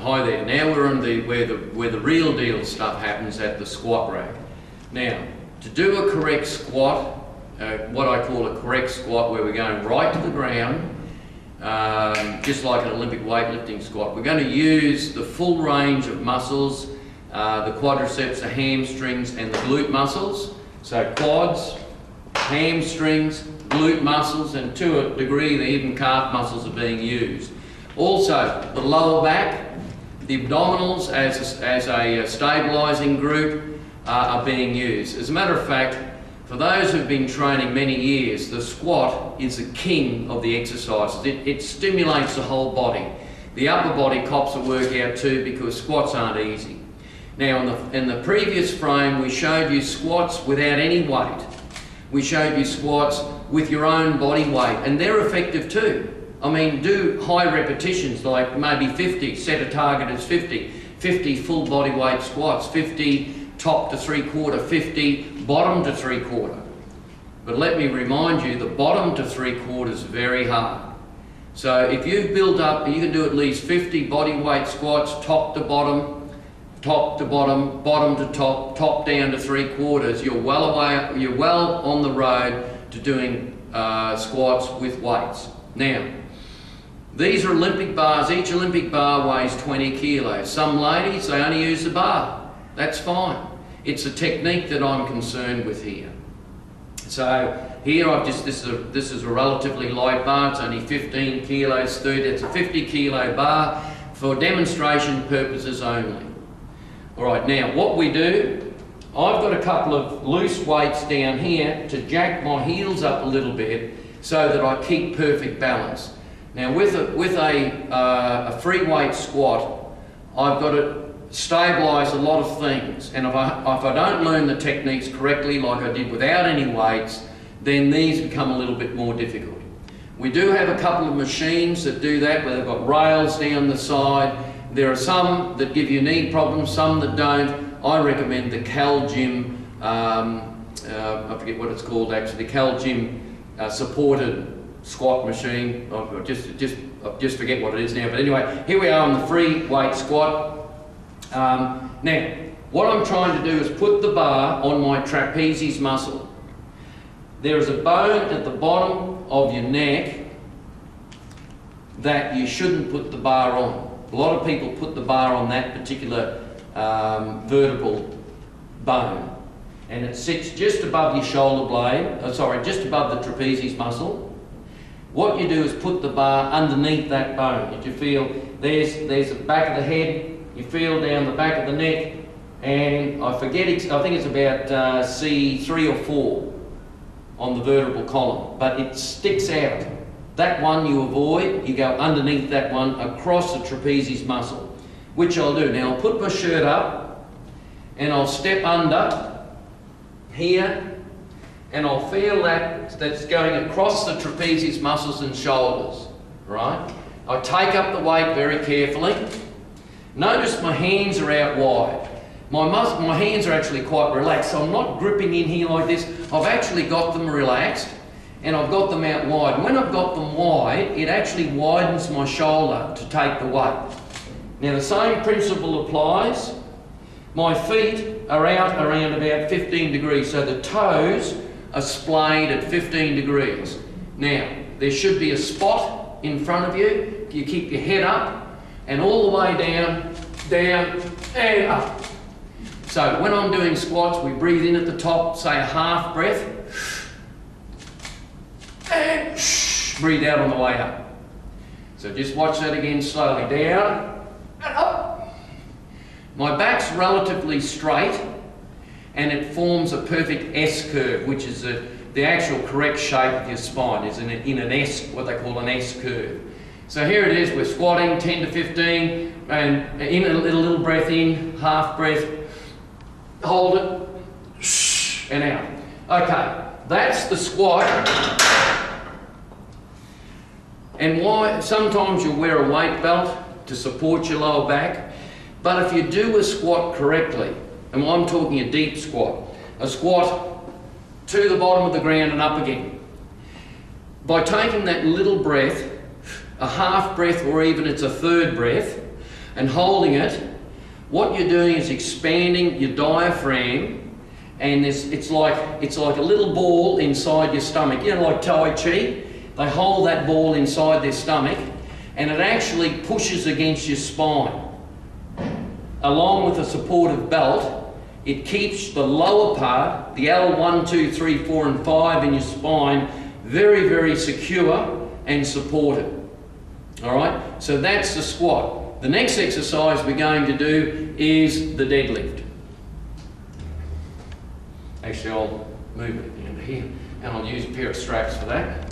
Hi there. Now we're on where the real deal stuff happens at the squat rack. Now, to do a correct squat, what I call a correct squat, where we're going right to the ground, just like an Olympic weightlifting squat, we're going to use the full range of muscles, the quadriceps, the hamstrings, and the glute muscles. So quads, hamstrings, glute muscles, and to a degree, even calf muscles are being used. Also, the lower back, the abdominals as a stabilising group are being used. As a matter of fact, for those who've been training many years, the squat is the king of the exercises. It stimulates the whole body. The upper body cops a workout too, because squats aren't easy. Now, in the previous frame, we showed you squats without any weight. We showed you squats with your own body weight, and they're effective too. I mean, do high repetitions, like maybe 50, set a target as 50. 50 full body weight squats, 50 top to 3/4, 50 bottom to 3/4. But let me remind you, the bottom to 3/4 is very hard. So if you've built up, you can do at least 50 body weight squats, top to bottom, bottom to top, top down to 3/4. You're well on the road to doing squats with weights. Now, these are Olympic bars. Each Olympic bar weighs 20 kilos. Some ladies, they only use the bar. That's fine. It's a technique that I'm concerned with here. So here this is a relatively light bar. It's only 15 kilos, 30. It's a 50 kilo bar for demonstration purposes only. All right, now what we do, I've got a couple of loose weights down here to jack my heels up a little bit so that I keep perfect balance. Now with a free weight squat, I've got to stabilise a lot of things, and if I don't learn the techniques correctly like I did without any weights, then these become a little bit more difficult. We do have a couple of machines that do that, where they've got rails down the side. There are some that give you knee problems, some that don't. I recommend the Qld, I forget what it's called actually, the Qld supported squat machine. I just forget what it is now, but anyway, here we are on the free weight squat. Now, what I'm trying to do is put the bar on my trapezius muscle. There is a bone at the bottom of your neck that you shouldn't put the bar on. A lot of people put the bar on that particular vertebral bone, and it sits just above your shoulder blade, just above the trapezius muscle. What you do is put the bar underneath that bone. If you feel, there's the back of the head, you feel down the back of the neck, and I think it's about C3 or 4 on the vertebral column, but it sticks out. That one you avoid, you go underneath that one across the trapezius muscle, which I'll do. Now I'll put my shirt up and I'll step under here, and I'll feel that's going across the trapezius muscles and shoulders, right? I take up the weight very carefully. Notice my hands are out wide. My hands are actually quite relaxed, so I'm not gripping in here like this. I've actually got them relaxed, and I've got them out wide. And when I've got them wide, it actually widens my shoulder to take the weight. Now the same principle applies. My feet are out around about 15 degrees, so the toes are splayed at 15 degrees. Now, there should be a spot in front of you. You keep your head up, and all the way down, down, and up. So when I'm doing squats, we breathe in at the top, say a half breath, and breathe out on the way up. So just watch that again slowly. Down and up. My back's relatively straight, and it forms a perfect S curve, which is the actual correct shape of your spine, is in an S, what they call an S curve. So here it is, we're squatting 10 to 15, and in a little breath in, half breath, hold it, and out. Okay, that's the squat. And why? Sometimes you'll wear a weight belt to support your lower back, but if you do a squat correctly, and I'm talking a deep squat, a squat to the bottom of the ground and up again, by taking that little breath, a half breath, or even it's a third breath, and holding it, what you're doing is expanding your diaphragm, and it's like a little ball inside your stomach. You know, like Tai Chi, they hold that ball inside their stomach, and it actually pushes against your spine. Along with a supportive belt, it keeps the lower part, the L1, 2, 3, 4 and 5 in your spine, very, very secure and supported. All right, so that's the squat. The next exercise we're going to do is the deadlift. Actually, I'll move it into here, and I'll use a pair of straps for that.